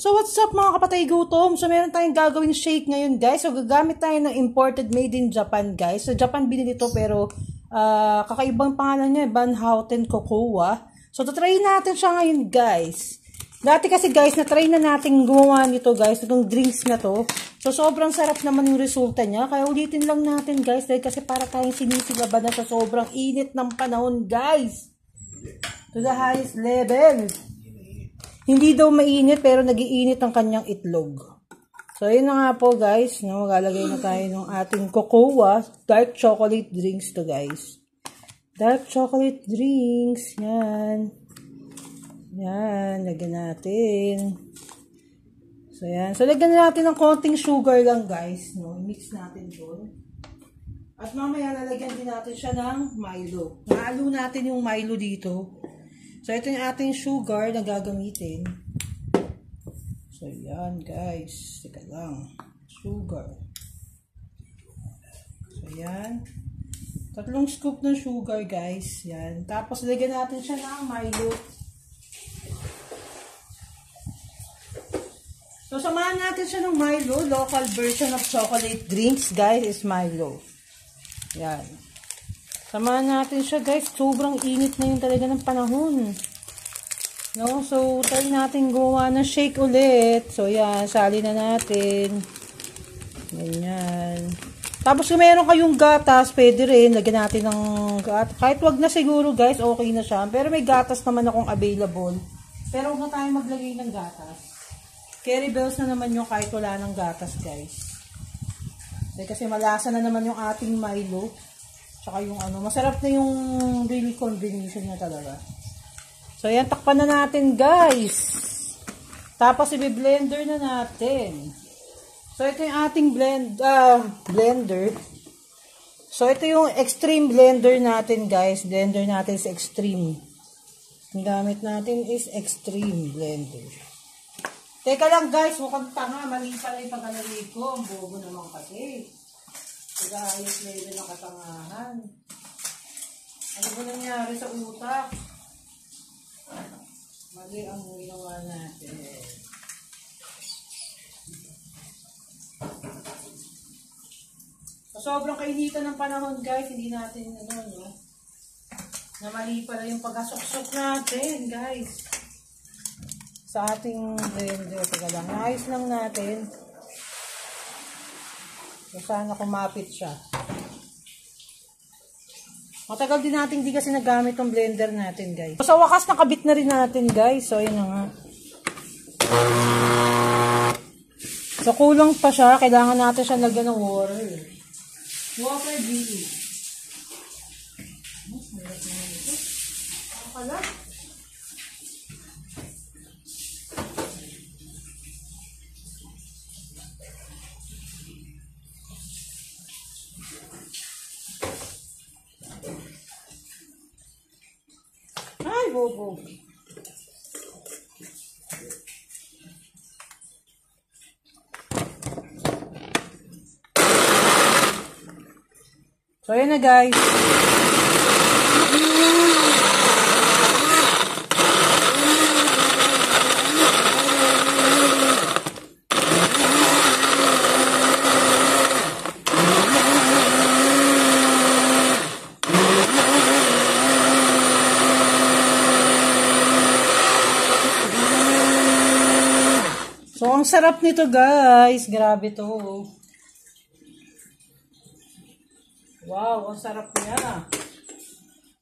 So what's up mga kapatay gutom? So meron tayong gagawing shake ngayon guys. So gagamit tayo ng imported made in Japan guys. So Japan binili ito pero kakaibang pangalan niya, Van Houten Cocoa. So tatry natin siya ngayon guys. Dati kasi guys, na-try na natin gumawa nito guys, itong drinks na to. So sobrang sarap naman yung resulta niya. Kaya ulitin lang natin guys dahil kasi para tayong sinisilaban na sa sobrang init ng panahon guys. To the highest level. Hindi daw mainit pero nagiinit ang kanyang itlog. So yun na nga po guys, no, maglalagay na tayo ng ating cocoa, dark chocolate drinks to guys. Dark chocolate drinks, yan. Yan, lagyan natin. So yan, so lagyan natin ng konting sugar lang guys, no, mix natin doon. At mamaya lalagyan din natin siya ng Milo. Nahalo natin yung Milo dito. So, ito yung ating sugar na gagamitin. So, yan guys. Teka lang. Sugar. So, yan. 3 scoop ng sugar guys. Yan. Tapos, lagyan natin siya ng Milo. So, samahan natin siya ng Milo. Local version of chocolate drinks guys is Milo. Yan. Samahan natin siya guys. Sobrang init na yun talaga ng panahon. No? So, try natin gawa ng shake ulit. So, yan. Sali na natin. Ganyan. Tapos, kung meron kayong gatas, pwede rin. Lagyan natin ng gatas. Kahit wag na siguro guys, okay na siya. Pero may gatas naman akong available. Pero huwag na tayo maglagay ng gatas. Carry bells na naman yung kahit wala ng gatas guys. Kasi malasa na naman yung ating Milo. Tsaka yung ano, masarap na yung really combination niya talaga. So, yan, takpan na natin, guys. Tapos, i-blender na natin. So, ito yung ating blender. So, ito yung extreme blender natin, guys. Blender natin is extreme. Ang gamit natin is extreme blender. Teka lang, guys. Mukhang tanga. Mali pala yung pagkalagay ko. Ang bobo naman kasi. Nag-aayos na yun ng katangahan. Ano ba nangyari sa utak? Mali ang ginawa natin. So, sobrang kainitan ng panahon guys. Hindi natin no? Na mali pala yung pagkasuksok natin guys. Sa ating blender. Teka lang. Naayos lang natin. So, sana kumapit siya. Matagal din natin di kasi nagamit yung blender natin, guys. So, sa wakas, nakabit na rin natin, guys. So, yun na nga. So, kulang pa siya. Kailangan natin siya lagyan ng water. Water, baby. Ano pala? Ay, bobo. So, yun na guys. So, ang sarap nito guys. Grabe to. Wow, ang sarap niya.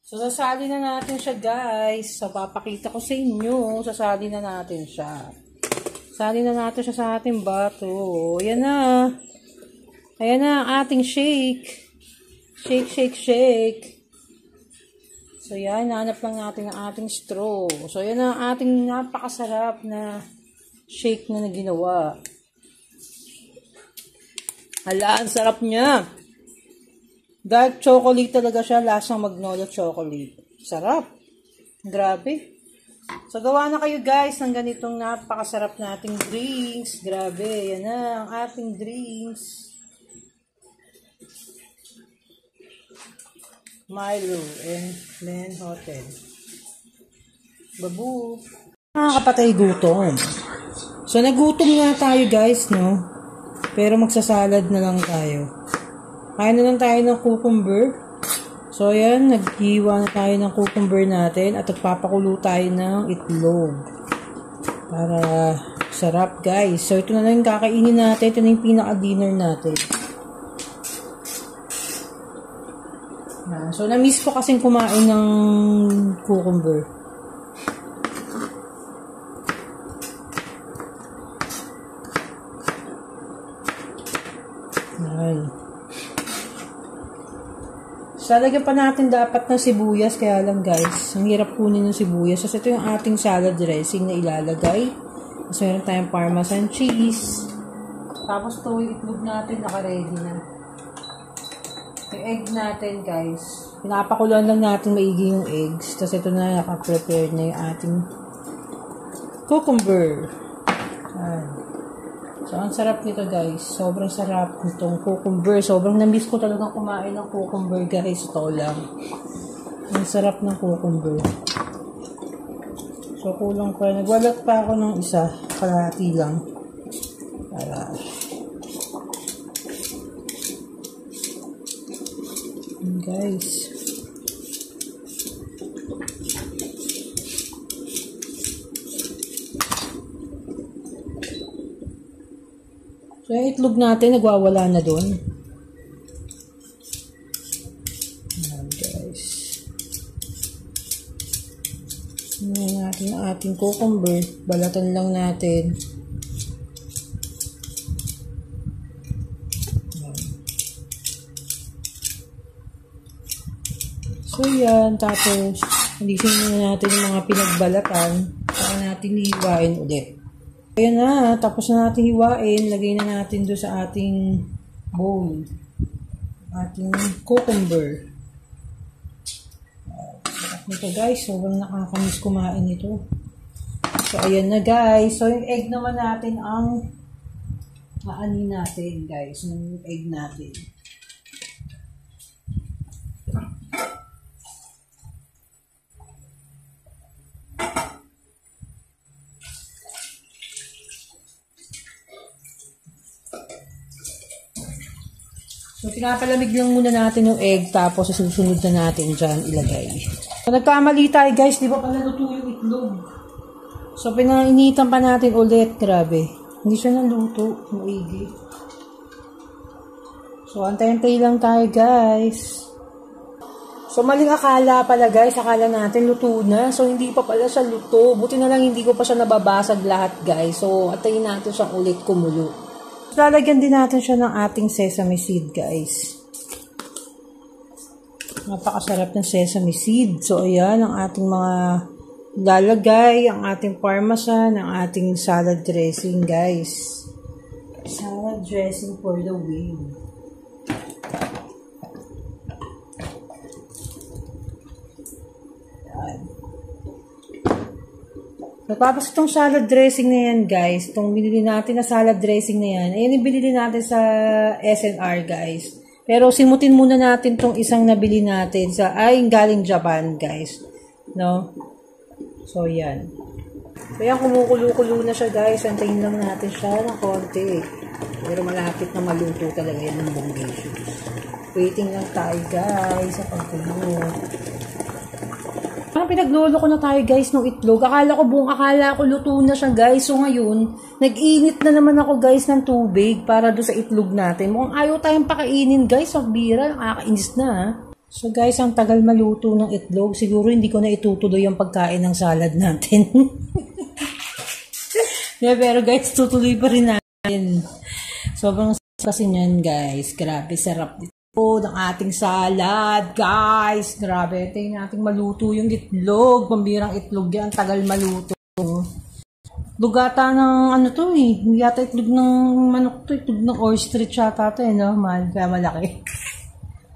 So, sasali na natin siya guys. So, papakita ko sa inyo. Sasali na natin siya. Sali na natin siya sa ating bato. Ayan na. Ayan na ang ating shake. Shake, shake, shake. So, yan. Hanap lang natin ang ating straw. So, yan ang ating napakasarap na shake na ginawa. Hala, ang sarap niya. Dark chocolate talaga siya. Lasang Magnolia chocolate. Sarap. Grabe. So, gawa na kayo guys ng ganitong napakasarap na ating drinks. Grabe. Yan na ang ating drinks. Milo and Van Houten. Babu. Mga kapatay gutom. So, nagutom nga tayo guys, no? Pero magsasalad na lang tayo. Kain na lang tayo ng cucumber. So, ayan, naghiwa na tayo ng cucumber natin at nagpapakulo tayo ng itlog. Para sarap guys. So, ito na lang yung kakainin natin. Ito na yung pinaka-dinner natin. So, na-miss ko kasing kumain ng cucumber. Ayan. So, lagyan pa natin dapat ng sibuyas. Kaya lang guys, ang hirap kunin ng sibuyas. So, ito yung ating salad dressing na ilalagay. So, meron tayong parmesan cheese. Tapos ito yung itlog natin naka-ready na. Yung egg natin guys. Pinapakuluan lang natin maigi yung eggs. Tapos ito na naka-prepare na yung ating cucumber. Ayan. So, ang sarap nito guys. Sobrang sarap nitong cucumber. Sobrang na-miss ko talagang kumain ng cucumber guys. Ito lang. Ang sarap ng cucumber. So, kulang pa. Nagwalat pa ako ng isa. Kalahati lang. Para... guys. So, yung itlog natin, nagwawala na doon. Ayan, guys. Ayan natin ang ating cucumber. Balatan lang natin. Ayan. So, yan. Tapos, alisin muna natin yung mga pinagbalatan. Saka natin hiwain ulit. Ayan na, tapos na natin hiwain, lagay na natin doon sa ating bowl. Ating cucumber. Sarap nito guys, sobrang nakakamiss kumain ito. So ayan na guys, so yung egg naman natin ang aanin natin guys, yung egg natin. So, pinapalamig lang muna natin yung egg, tapos susunod na natin dyan ilagay. So, nagkamali tayo guys, di ba pala luto yung itlog? So, pinainitan pa natin ulit, grabe. Hindi siya naluto, maigi. So, antay-antay lang tayo guys. So, maling akala pala guys, akala natin luto na. So, hindi pa pala siya luto. Buti na lang hindi ko pa siya nababasag lahat guys. So, antayin natin siyang ulit kumulo. Lalagyan din natin siya ng ating sesame seed, guys. Napakasarap ng sesame seed. So, ayan ang ating mga lalagay, ang ating parmesan, ang ating salad dressing, guys. Salad dressing for the win. Ayan. Tapos itong salad dressing na yan guys, itong binili natin na salad dressing na yan, ayan yung binili natin sa SNR guys. Pero simutin muna natin itong isang nabili natin sa, galing Japan guys. No? So yan. So yan, kumukulo-kulo na siya guys, antayin lang natin siya ng konti. Pero malapit na maluto talaga yan ng bongacious. Waiting lang tayo guys sa pagkulo. Parang pinaglolo ko na tayo guys ng itlog. Akala ko luto na siya guys. So ngayon, nag-init na naman ako guys ng tubig para doon sa itlog natin. Mukhang ayaw tayong pakainin guys. Ang bira, nakakainis na ha. So guys, ang tagal maluto ng itlog. Siguro hindi ko na itutuloy ang pagkain ng salad natin. Yeah, pero guys, tutuloy pa rin natin. Sobrang kasi niyan guys. Grabe, sarap dito. Ng ating salad, guys. Grabe, tingnan natin maluto yung itlog. Pambirang itlog yan, tagal maluto. Lugata ng ano to eh. Hindi yata itlog ng manok to, itlog ng ostrich yata to eh, no? Mahal, kaya malaki.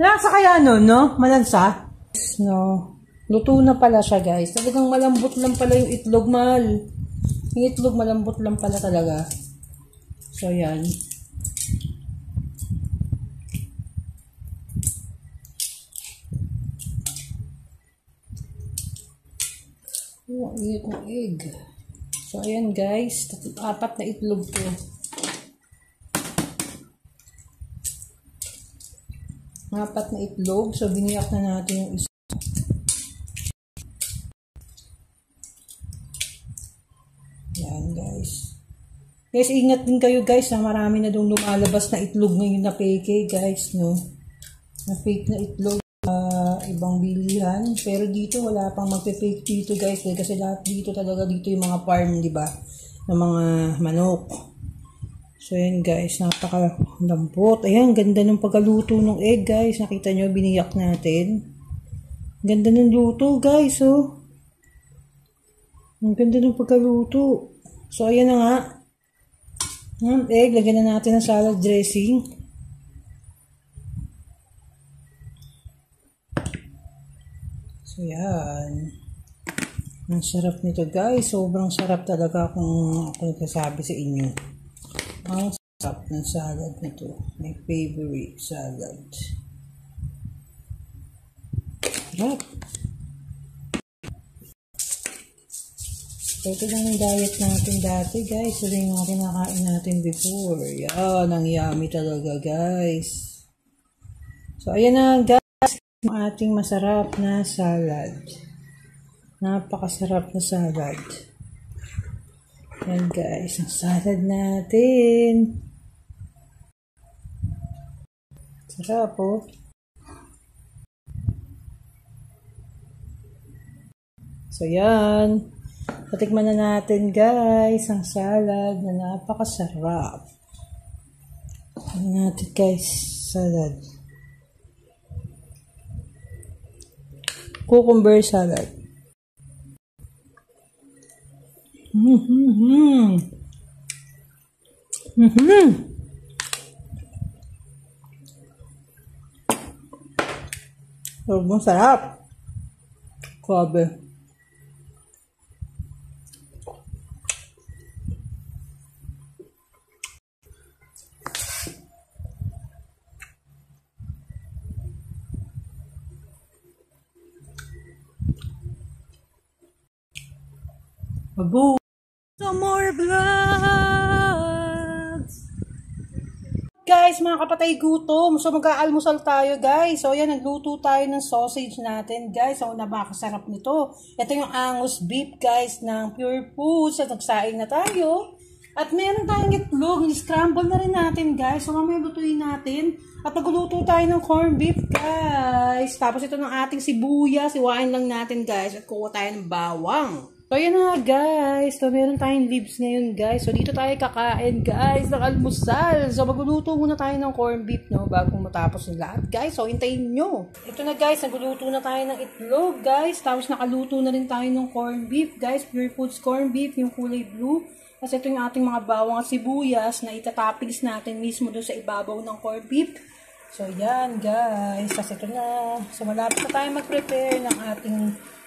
Lansa kaya no? Malansa? No. Luto na pala siya, guys. Talagang malambot lang pala yung itlog, mahal. Yung itlog malambot lang pala talaga. So, yan. Oh, ang init ng egg. So, ayan guys. 4 na itlog ko. Apat na itlog. So, biniyak na natin yung isa. Ayan guys. Guys, ingat din kayo guys. Marami na doon lumalabas na itlog ngayon na fake guys, no? Na fake na itlog. Ibang bilihan. Pero dito, wala pang magpe-fake dito guys. Kasi lahat dito talaga dito yung mga farm, di ba? Ng mga manok. So, ayan guys. Napaka-lambot. Ayan, ganda ng pagkaluto ng egg guys. Nakita nyo, biniyak natin. Ganda ng luto guys, oh. Ang ganda ng pagkaluto. So, ayan na nga. Egg, lagyan na natin ng salad dressing. So, yan. Ang sarap nito, guys. Sobrang sarap talaga kung ako nagsasabi sa inyo. Ang sarap ng salad nito. My favorite salad. Sarap. So, ito lang yung diet natin dati, guys. Ito yung mga kinakain natin before. Yan. Ang yummy talaga, guys. So, ayan na, guys. Ang ating masarap na salad. Napakasarap na salad. Yan guys, ang salad natin. Sarap po. So yan. Patikman na natin guys ang salad na napakasarap. Ano natin guys, salad. Cucumber salad. Sobrang sarap. Grabe. Babu. No more vlogs! Guys, mga kapatay gutom. So, mag-aalmusal tayo, guys. So, ayan, nagluto tayo ng sausage natin, guys. So, napakasarap nito. Ito yung Angus beef, guys, ng Pure Foods. At nagsaing na tayo. At meron tayong itlog. Scramble na rin natin, guys. So, mamaya lutuin natin. At nagluto tayo ng corned beef, guys. Tapos ito ng ating sibuyas. Iwain lang natin, guys. At kuha tayo ng bawang. So, yun na guys. So, meron tayong leaves ngayon, guys. So, dito tayo kakain, guys, ng almusal. So, magluluto muna tayo ng corned beef, no, bago matapos ng lahat, guys. So, hintayin nyo. Ito na, guys. Nagluluto na tayo ng itlog, guys. Tapos, nakaluto na rin tayo ng corned beef, guys. Pure Foods corned beef, yung kulay blue. Kasi ito yung ating mga bawang at sibuyas na itatoppings natin mismo doon sa ibabaw ng corned beef. So, yan, guys. Kasi ito na. So, malapit na tayo mag-prepare ng ating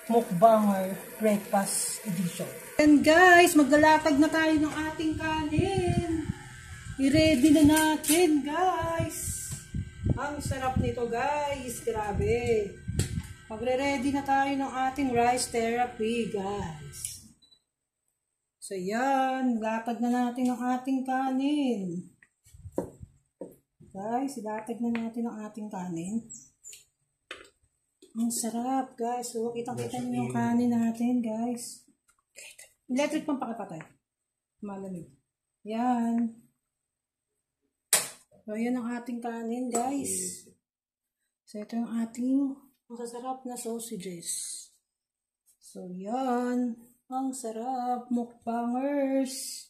mukbanger breakfast edition. And guys, maglalatag na tayo ng ating kanin. I-ready na natin, guys. Ang sarap nito, guys. Grabe. Magre-ready na tayo ng ating rice therapy, guys. So, yan. Latag na natin ang ating kanin. Guys, ilatag na natin ang ating kanin. Ang sarap, guys. So, kitang-kita niyo yung kanin natin, guys. Electric pang pakipatay. Malamig. Yan. So, yan ang ating kanin, guys. So, ito yung ating masasarap na sausages. So, yan. Ang sarap. Mukbangers.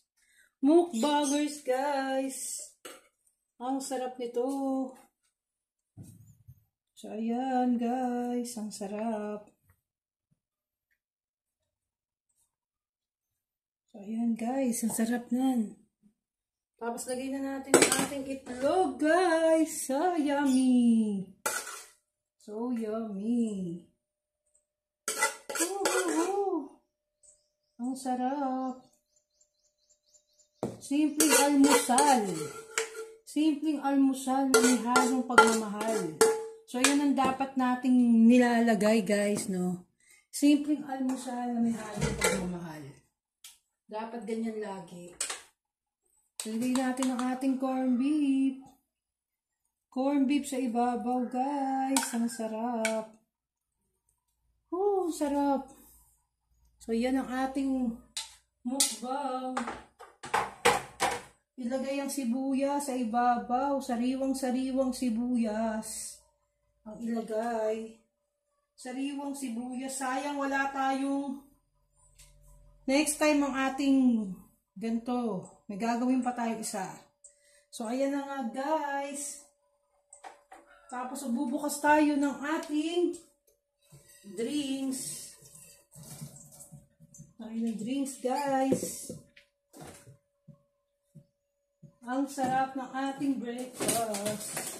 Mukbangers, guys. Ang sarap nito. So, ayan guys, ang sarap. So, ayan guys, ang sarap nan. Tapos, lagay na natin ang ating itlog, guys. So, yummy. So, yummy. Ang sarap. Simpleng almusal. Simpleng almusal na may halong pagmamahal. So, yan ang dapat nating nilalagay, guys, no? Simpleng almusal na may halong pagmamahal. Dapat ganyan lagi. Lagay natin ang ating corned beef. Corned beef sa ibabaw, guys. Ang sarap. Sarap. So, yan ang ating mukbang. Ilagay ang sibuyas sa ibabaw. Sariwang-sariwang sibuyas. Ang ilagay. Sariwang sibuyas. Sayang wala tayong next time ang ating ganito. May gagawin pa tayo isa. So, ayan na nga guys. Tapos, bubukas tayo ng ating drinks. Ayan, drinks guys. Ang sarap ng ating breakfast.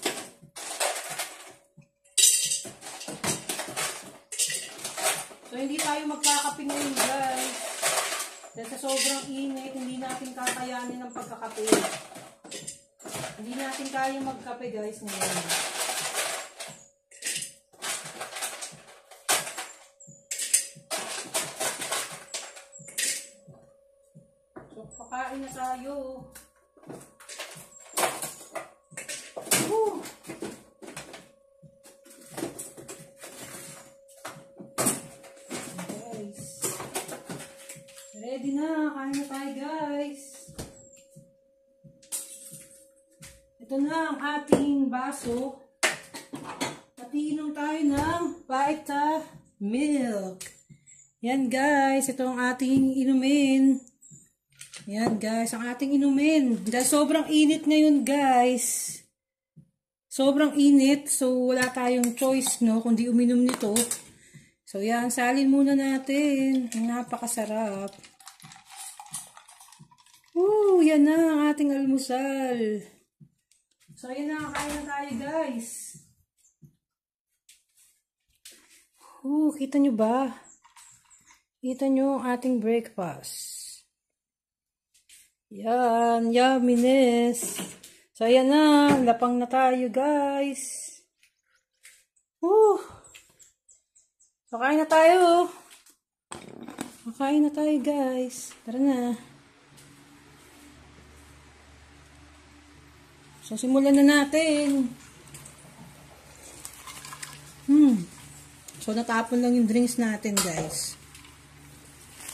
So, hindi tayo magkakape ngayon guys. Dahil sa sobrang init, hindi natin kakayanin ang pagkakape. Hindi natin kaya magkape guys ngayon. So, pakain na tayo. Ready na, kain na tayo guys. Ito na ang ating baso. At iinom tayo ng Vita Milk. Yan guys, ito ang ating inumin. Yan guys, ang ating inumin. Dahil sobrang init ngayon guys. Sobrang init, so wala tayong choice no, kundi uminom nito. So yan, salin muna natin. Napakasarap. Yan na ang ating almusal. So, yan na. Kain na tayo, guys. Kita nyo ba? Kita nyo ang ating breakfast. Yan. Yumminess. So, yan na. Lapang na tayo, guys. So, kain na tayo. Kain na tayo, guys. Tara na. So, simulan na natin. So, natapon lang yung drinks natin, guys.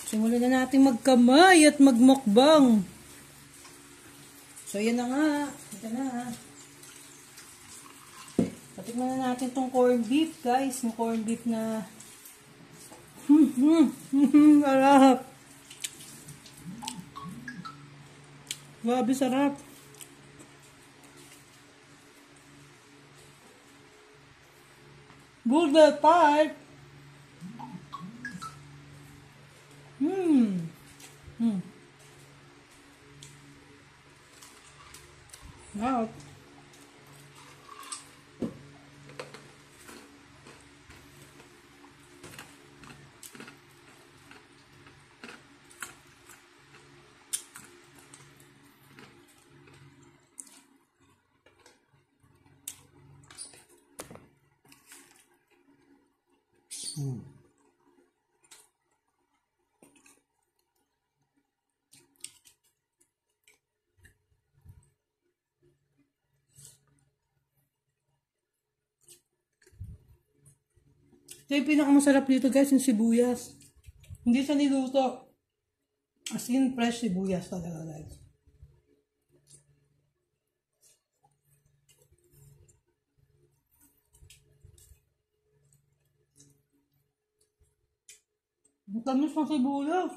Simulan na natin magkamay at magmukbang. So, yan na nga. Ito na. Patikman na natin tong corned beef, guys. Yung corned beef na sarap. Grabe, sarap. Bulldog pipe. Wow. Ito yung pinakamasarap dito guys, yung sibuyas. Hindi siya niluto. As in, fresh sibuyas talaga guys. Ang tamis ng sibuyas.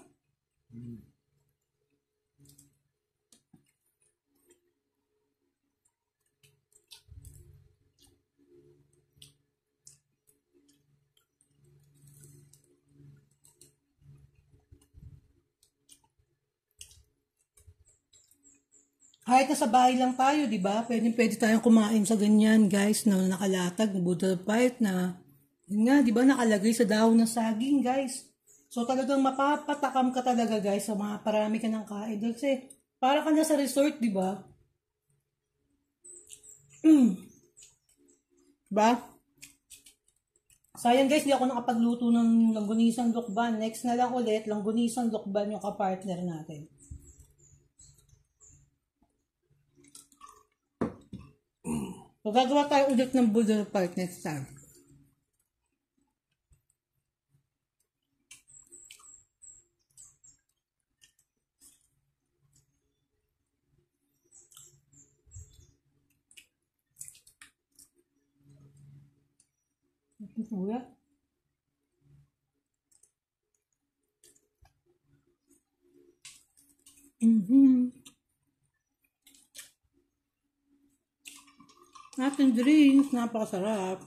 Kahit nasa bahay lang tayo, di ba? Pwede tayong kumain sa ganyan, guys, na nakalatag, na Buddha Pipe, na, yun nga, di ba, nakalagay sa dahon ng saging, guys. So, talagang mapapatakam ka talaga, guys, sa mga parami ka ng kain. Kasi, para ka na sa resort, di ba? Diba? Sayang guys, di ako nakapagluto ng langgunisang lukban. Next na lang ulit, langgunisang lukban yung kapartner natin. So, gagawa tayo ulit ng boulder part next time. Kuya. Ating drinks, napakasarap.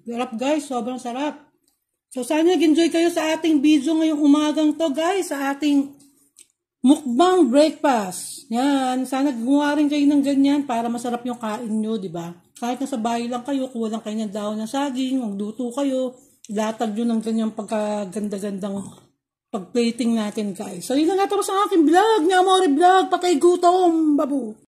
Sarap guys, sobrang sarap. So sana nag-enjoy kayo sa ating video ngayong umagang to guys, sa ating mukbang breakfast. Yan, sana gumawa rin kayo ng ganyan para masarap yung kain nyo, di ba? Kahit nasa bahay lang kayo, kuha lang kayo ng dahon ng saging, magluto kayo, latag nyo ng ganyang pagkaganda-gandang pag-plating natin guys. So yun lang nga tapos ang aking vlog, ni Amore Vlog, patay gutom, babu.